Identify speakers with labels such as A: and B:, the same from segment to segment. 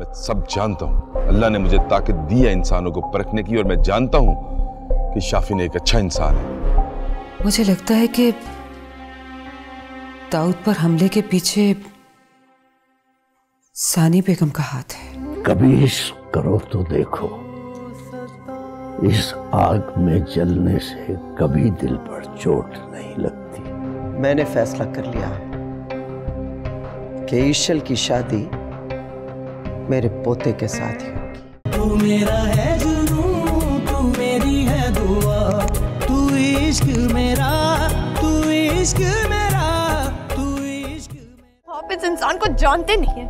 A: मैं सब जानता हूँ। अल्लाह ने मुझे ताकत दी है इंसानों को परखने की, और मैं जानता हूँ कि शाफिन एक अच्छा इंसान है।
B: मुझे लगता है कि दाऊद पर हमले के पीछे सानी बेगम का हाथ है।
C: कभी इश्क करो तो देखो, इस आग में जलने से कभी दिल पर चोट नहीं लगती।
D: मैंने फैसला कर लिया है कि ईशल की शादी मेरे पोते के साथ ही होगी।
E: तू मेरा है जुनून, तू मेरी है दुआ, तू इश्क मेरा, तू इश्क मेरा, तू इश्क मेरा।
F: आप इस इंसान को जानते नहीं है,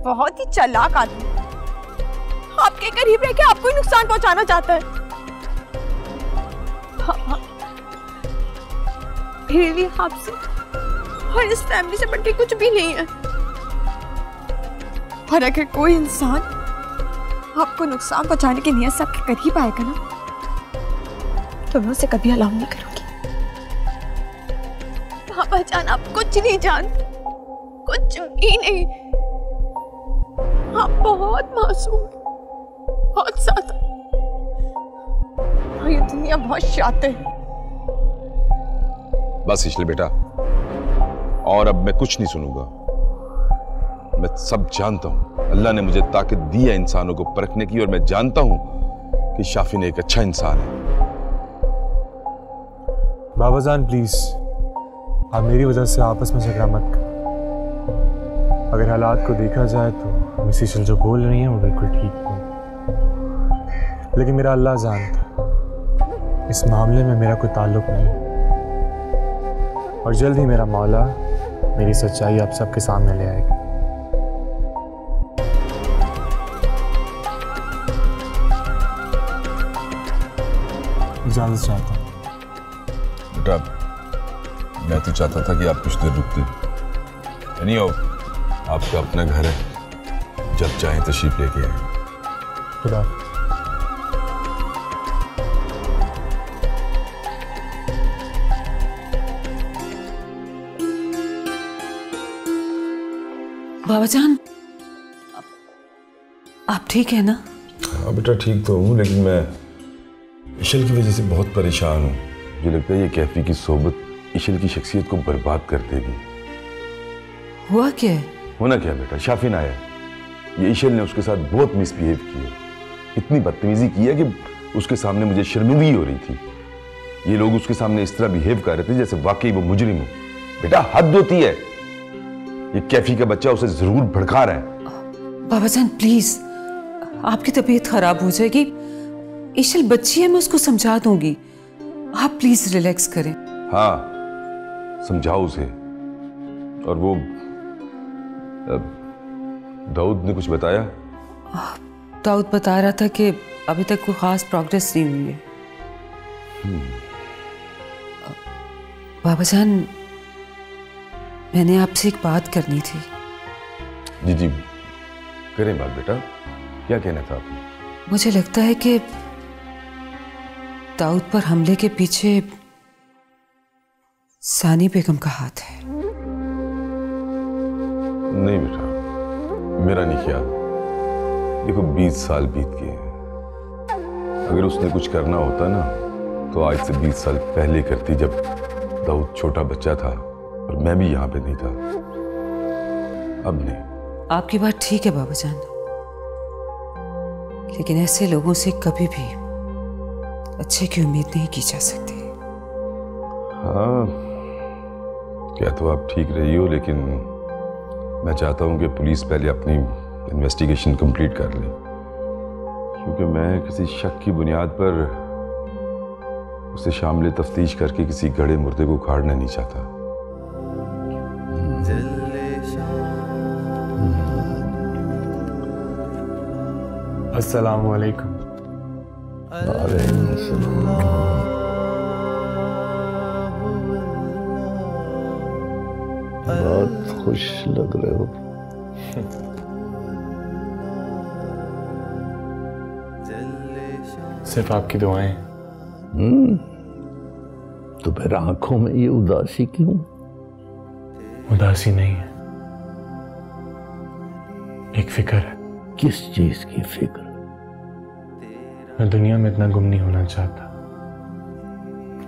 F: बहुत ही चालाक आदमी। आपके करीब रह के आपको ही नुकसान पहुंचाना चाहता है। मेरे लिए आपसे और इस फैमिली से बढ़ के कुछ भी नहीं है। और अगर कोई इंसान आपको नुकसान पहुंचाने की नियत से आपके करीब आएगा ना, तो मैं उसे कभी अलाउ नहीं करूंगी। पापा जान, आप कुछ नहीं जानते, कुछ भी नहीं। आप बहुत मासूम, बहुत ज्यादा, और ये दुनिया बहुत शातिर है।
A: बस इशल बेटा, और अब मैं कुछ नहीं सुनूंगा। मैं सब जानता हूं। अल्लाह ने मुझे ताकत दी है इंसानों को परखने की, और मैं जानता हूं कि शाफिन एक अच्छा इंसान है।
G: बाबा जान प्लीज, आप मेरी वजह से आपस में झगड़ा मत कर। अगर हालात को देखा जाए तो मिस इशल जो बोल रही हैं वो बिल्कुल ठीक नहीं, लेकिन मेरा अल्लाह जानता, इस मामले में मेरा कोई ताल्लुक नहीं, और जल्द ही मेरा मौला मेरी सच्चाई आप सबके सामने ले आएगा। इजाजत चाहता हूँ।
A: बेटा, मैं तो चाहता था कि आप कुछ देर रुकते। नहीं हो, आपका अपना घर है, जब चाहें तशरीफ लेके आए।
G: खुदा।
B: बाबा जान, आप ठीक है ना?
A: हाँ बेटा, ठीक तो हूँ, लेकिन मैं इशल की वजह से बहुत परेशान हूँ। मुझे लगता है ये कैफी की सोबत इशल की शख्सियत को बर्बाद कर देगी।
B: हुआ क्या?
A: होना क्या बेटा, शाफिन आया, ये इशल ने उसके साथ बहुत मिसबिहेव किया, इतनी बदतमीजी की है कि उसके सामने मुझे शर्मिंदगी हो रही थी। ये लोग उसके सामने इस तरह बिहेव कर रहे थे जैसे वाकई वो मुजरिम हो। बेटा, हद होती है। ये कैफी का बच्चा उसे जरूर भड़का रहा है।
B: बाबा जान प्लीज, आपकी तबीयत खराब हो जाएगी। इशल बच्ची है, मैं उसको समझा दूंगी। आप प्लीज रिलैक्स करें।
A: हाँ, समझाओ उसे। और वो दाऊद ने कुछ बताया?
B: दाऊद बता रहा था कि अभी तक कोई खास प्रोग्रेस नहीं हुई है। बाबा जान, मैंने आपसे एक बात करनी थी।
A: जी जी, करें बात बेटा, क्या कहना था आपने?
B: मुझे लगता है कि दाऊद पर हमले के पीछे सानी बेगम का हाथ है।
A: नहीं बेटा, मेरा नहीं ख्याल। देखो, 20 साल बीत गए। अगर उसने कुछ करना होता ना, तो आज से 20 साल पहले करती, जब दाऊद छोटा बच्चा था और मैं भी यहाँ पे नहीं था। अब नहीं।
B: आपकी बात ठीक है बाबा जान, लेकिन ऐसे लोगों से कभी भी अच्छे की उम्मीद नहीं की जा सकती।
A: हाँ, क्या तो आप ठीक रही हो, लेकिन मैं चाहता हूँ कि पुलिस पहले अपनी इन्वेस्टिगेशन कंप्लीट कर ले, क्योंकि मैं किसी शक की बुनियाद पर उसे शामिल तफ्तीश करके किसी गड़े मुर्दे को उखाड़ना नहीं चाहता।
G: अस्सलाम वालेकुम।
C: बहुत खुश लग रहे हो।
G: सिर्फ आपकी दुआएं।
C: तो फिर आंखों में ये उदासी क्यों?
G: उदासी नहीं है, एक फिक्र है।
C: किस चीज की फिक्र?
G: मैं दुनिया में इतना गुम नहीं होना चाहता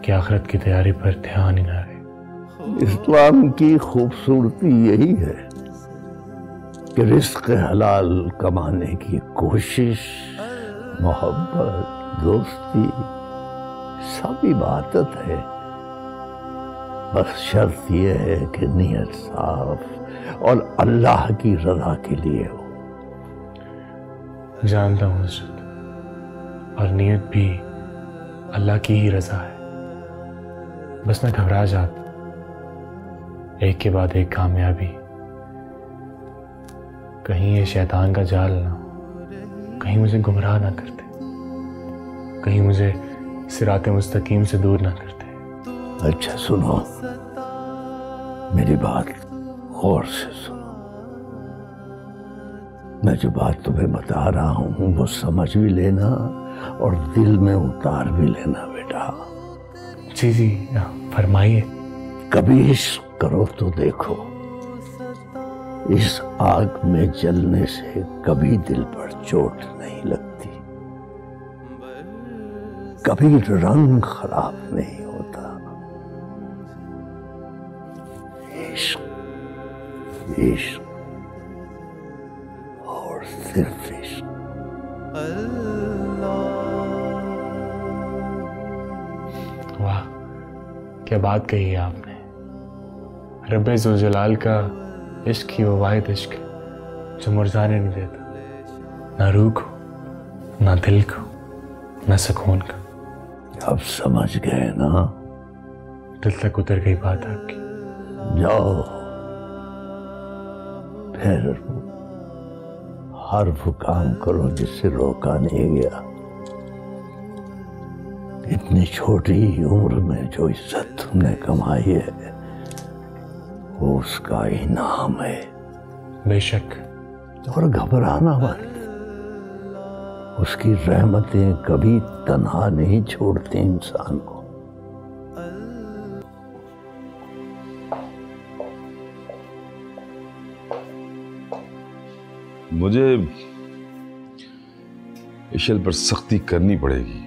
G: कि आखिरत की तैयारी पर ध्यान ही ना रहे।
C: इस्लाम की खूबसूरती यही है कि रिस्क हलाल कमाने की कोशिश, मोहब्बत, दोस्ती सब इबादत है। बस शर्त यह है कि नीयत साफ और अल्लाह की रजा के लिए हो।
G: जानता हूँ अर्शद, और नीयत भी अल्लाह की ही रजा है। बस मैं घबरा जाता, एक के बाद एक कामयाबी, कहीं ये शैतान का जाल ना हो, कहीं मुझे गुमराह ना करते, कहीं मुझे सिराते मुस्तकीम से दूर ना करते।
C: अच्छा सुनो, मेरी बात गौर से सुनो। मैं जो बात तुम्हें बता रहा हूं वो समझ भी लेना और दिल में उतार भी लेना बेटा।
G: जी जी फरमाइए।
C: कभी इश्क करो तो देखो, इस आग में जलने से कभी दिल पर चोट नहीं लगती, कभी रंग खराब नहीं होता। इश्क इश्क और सिर्फ इश्क।
G: वाह, क्या बात कही है आपने। रब्बे ज़ुल जलाल का इश्क ही वो वाहिद इश्क है जो मुरझाने नहीं देता, ना रूह को, ना दिल को, ना सुकून को।
C: अब समझ गए ना?
G: दिल तक उतर गई बात आपकी।
C: जाओ फिर हर वो काम करो जिससे रोका नहीं गया। इतनी छोटी उम्र में जो इज्जत तुमने कमाई है वो उसका इनाम है।
G: बेशक।
C: और घबराना मत, उसकी रहमतें कभी तन्हा नहीं छोड़ती इंसान को।
A: मुझे इशल पर सख्ती करनी पड़ेगी,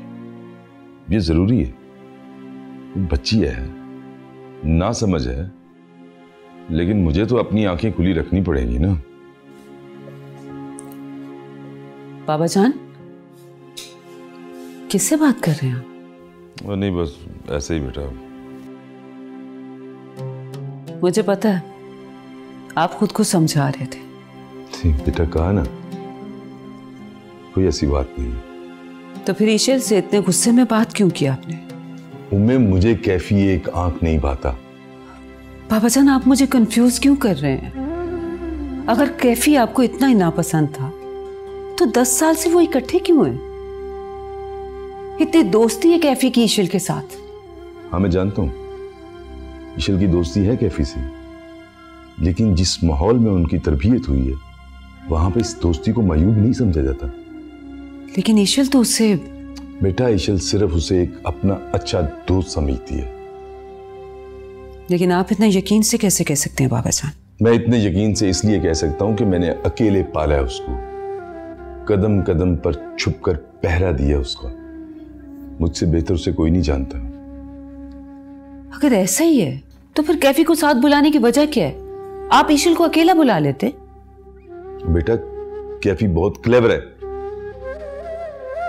A: ये जरूरी है। बच्ची है, ना समझ है, लेकिन मुझे तो अपनी आंखें खुली रखनी पड़ेगी ना।
B: बाबा जान, किससे बात कर रहे हैं आप?
A: वो नहीं, बस ऐसे ही बेटा।
B: मुझे पता है आप खुद को समझा रहे थे।
A: बेटा कहा ना, कोई ऐसी बात नहीं।
B: तो फिर ईशल से इतने गुस्से में बात क्यों की आपने?
A: उम्मे मुझे कैफी एक आंख नहीं भाता।
B: बाबा जान, आप मुझे कंफ्यूज क्यों कर रहे हैं? अगर कैफी आपको इतना ही नापसंद था तो 10 साल से वो इकट्ठे क्यों हैं? इतनी दोस्ती है कैफी की ईशल के साथ।
A: हाँ मैं जानता हूं ईशल की दोस्ती है कैफी से, लेकिन जिस माहौल में उनकी तरबियत हुई है वहां पे इस दोस्ती को मायूब नहीं समझा जाता।
B: लेकिन ईशल तो उसे
A: बेटा, ईशल सिर्फ उसे एक अपना अच्छा दोस्त समझती है।
B: लेकिन आप इतना यकीन से कैसे कह सकते हैं बाबा जान?
A: मैं इतने यकीन से इसलिए कह सकता हूं कि मैंने अकेले पाला है उसको, कदम कदम पर छुपकर पहरा दिया उसका। मुझसे बेहतर उसे कोई नहीं जानता।
B: अगर ऐसा ही है तो फिर कैफी को साथ बुलाने की वजह क्या है? आप ईशल को अकेला बुला लेते।
A: बेटा, कैफी बहुत क्लेवर है।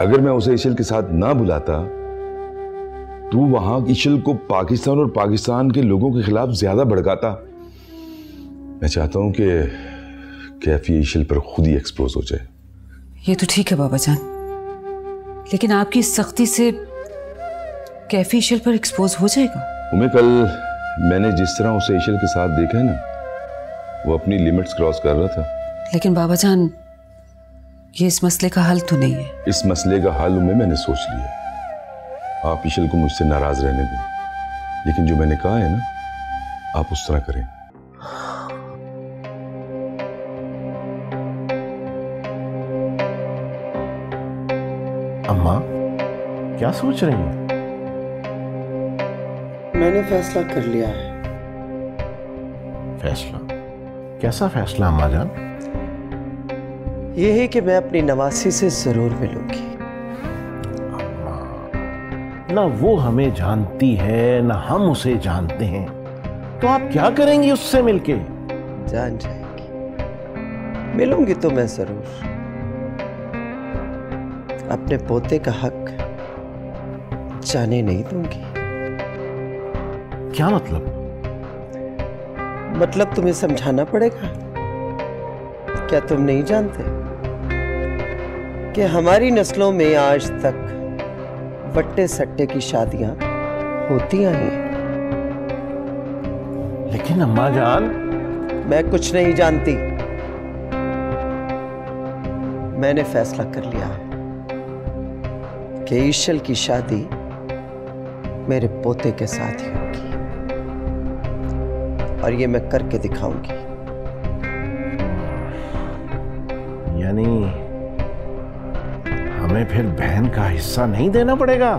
A: अगर मैं उसे ईशल के साथ ना बुलाता तो वहां ईशल को पाकिस्तान और पाकिस्तान के लोगों के खिलाफ ज्यादा भड़काता। मैं चाहता हूं कि कैफी ईशल पर खुद ही एक्सपोज हो जाए।
B: ये तो ठीक है बाबा जान, लेकिन आपकी सख्ती से कैफी ईशल पर एक्सपोज हो जाएगा।
A: उम्मीद, कल मैंने जिस तरह उसे ईशल के साथ देखा है ना, वो अपनी लिमिट्स क्रॉस कर रहा था।
B: लेकिन बाबा जान, ये इस मसले का हल तो नहीं है।
A: इस मसले का हल मैंने सोच लिया। आप ईशल को मुझसे नाराज रहने दें, लेकिन जो मैंने कहा है ना, आप उस तरह करें।
C: अम्मा क्या सोच रही हैं?
D: मैंने फैसला कर लिया है।
C: फैसला? कैसा फैसला अम्मा जान?
D: ये है कि मैं अपनी नवासी से जरूर मिलूंगी।
C: ना वो हमें जानती है ना हम उसे जानते हैं, तो आप क्या करेंगी उससे मिलके?
D: जान जाएगी। मिलूंगी तो मैं जरूर। अपने पोते का हक जाने नहीं दूंगी।
C: क्या मतलब?
D: मतलब तुम्हें समझाना पड़ेगा। क्या तुम नहीं जानते कि हमारी नस्लों में आज तक वट्टे सट्टे की शादियां होती आई हैं?
C: लेकिन अम्मा जान,
D: मैं कुछ नहीं जानती। मैंने फैसला कर लिया है कि ईशल की शादी मेरे पोते के साथ ही होगी, और ये मैं करके दिखाऊंगी।
C: यानी हमें फिर बहन का हिस्सा नहीं देना पड़ेगा?